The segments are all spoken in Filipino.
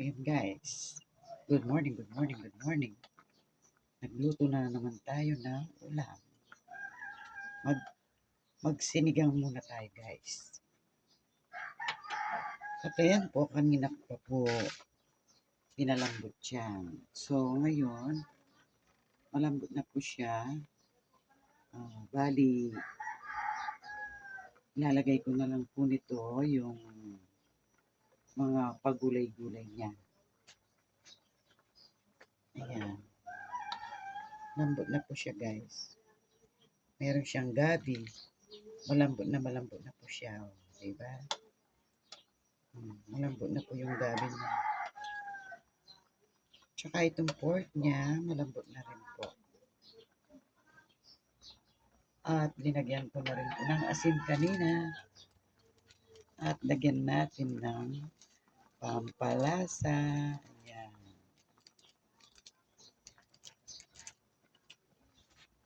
Ayan guys. Good morning, good morning, good morning. Nagluto na naman tayo ng ulam. Mag Magsinigang muna tayo guys. At ayan po, kanina pa po pinalambot yan. So ngayon, malambot na po siya. Bali, ilalagay ko na lang po nito yung mga pagulay-gulay niya. Ayan. Lambot na po siya guys. Meron siyang gabi. Malambot na po siya. Diba? Malambot na po yung gabi niya. Tsaka itong pork niya, malambot na rin po. At linagyan ko na rin po ng asin kanina. At lagyan natin ng pampalasa. Ayan.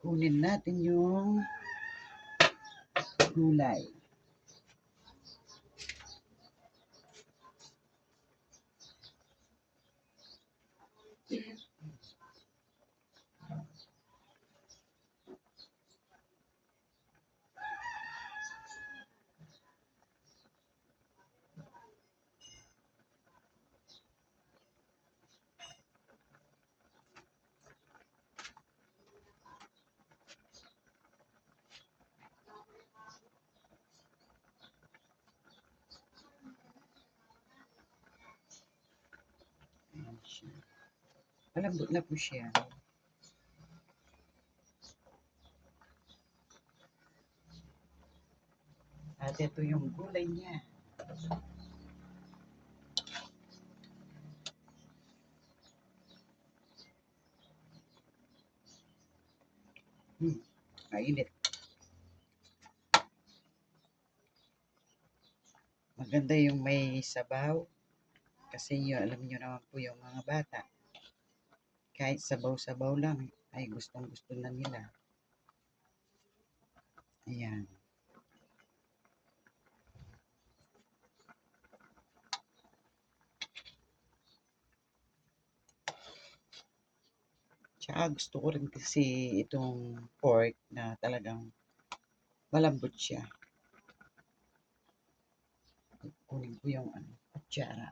Kunin natin yung gulay. Ayan siya. Malambot na po siya. At ito yung gulay niya. Mainit. Maganda yung may sabaw. Kasi yun, alam niyo naman po yung mga bata. Kahit sabaw-sabaw lang, ay gustong-gusto na nila. Ayan. Tsaka gusto ko rin kasi itong pork na talagang malambot siya. Kunin ko yung kutsara.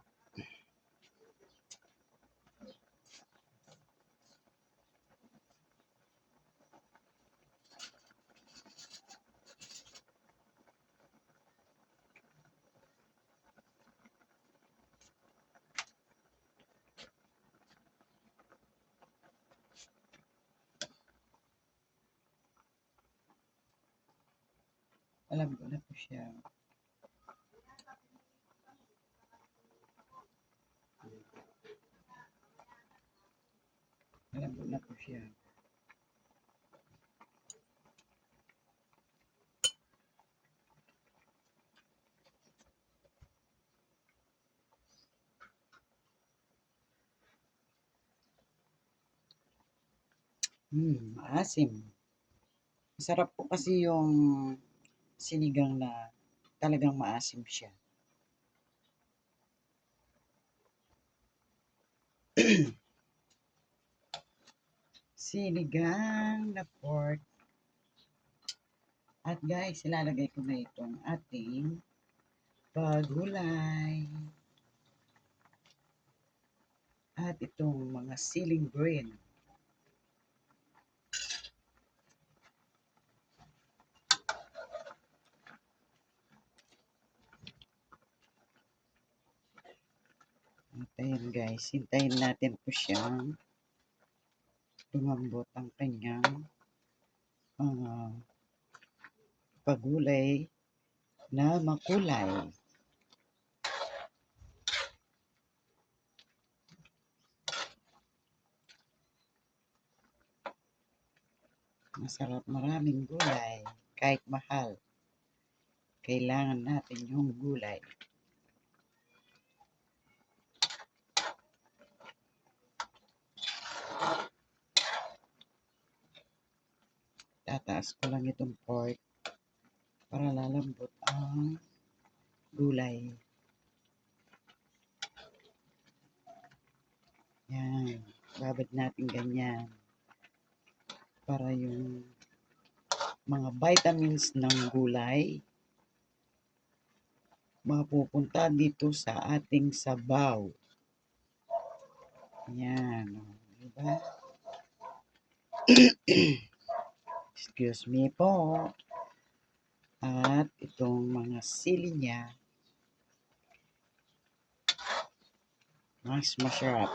Alam ko na po siya. Alam ko na po siya. Maasim. Masarap po kasi yung sinigang na talagang maasim siya. Sinigang na pork. At guys, ilalagay ko na itong ating pagulay. At itong mga siling green. At ayan guys, hintayin natin po siyang lumambot ang kanyang pagulay na makulay. Masarap, maraming gulay. Kahit mahal, kailangan natin yung gulay. Tataas ko lang itong pork para lalambot ang gulay. Babad natin ganyan. Para yung mga vitamins ng gulay mapupunta dito sa ating sabaw. Yan. Diba? Excuse me po. At itong mga sili niya, mas masarap.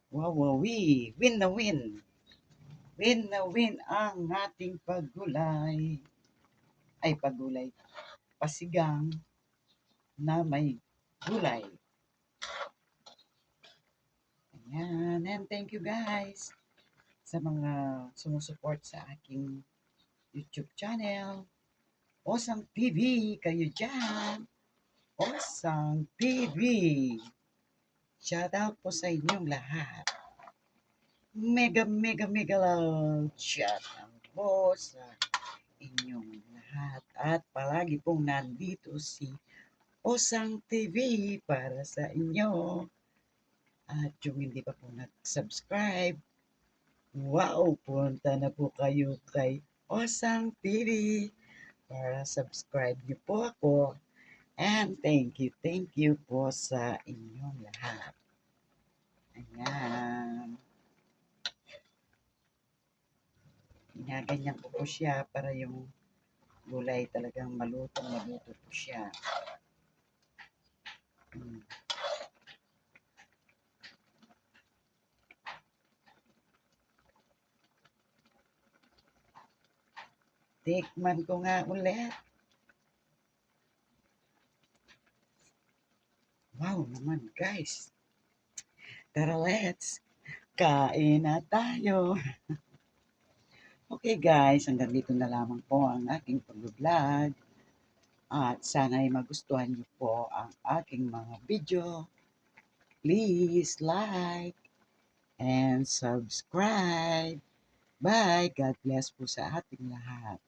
Wow, wow, win na win. Win na win ang ating paggulay. Ay, paggulay. Pasigang na may gulay. Ayan. And thank you guys sa mga sumusuport sa aking YouTube channel. Osang TV, kayo dyan. Osang TV. Shout out po sa inyong lahat. Mega, mega, mega love. Shout out po sa inyong lahat. At palagi pong nandito si Osang TV para sa inyo. At yung hindi pa po nag-subscribe, wow, punta na po kayo kay Osang TV para subscribe niyo po ako. And thank you po sa inyong lahat. Ayan. Ginaganyan ko po siya para yung gulay talagang maluto po siya. Tikman ko nga ulit. Wow naman guys. Tara let's kain na tayo. Okay guys, hanggang dito na lamang po ang aking pag-vlog. At sana ay magustuhan niyo po ang aking mga video. Please like and subscribe. Bye! God bless po sa ating lahat.